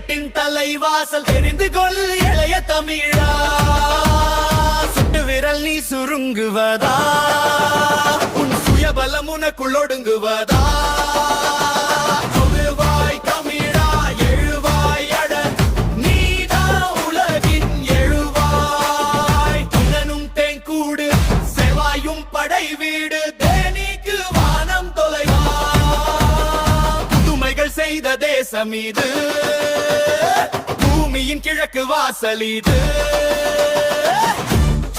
நாட்டின் தலைவாசல் தெரிந்து கொள் இளைய தமிழா. சுட்டு விரல் நீ சுருங்குவதா, உன் சுயபலம் உனக்குள் ஒடுங்குவதா? எழுவாய் தமிழா, எழுவாய் அட, நீதான் உலகின் எழுவாய். திறனும் தேங்கூடு, செவாயும் படை வீடு, தேனிக்கு வானம் தொலைவா. புதுமைகள் செய்த தேசம் இது, பூமியின் கிழக்கு வாசல் இது.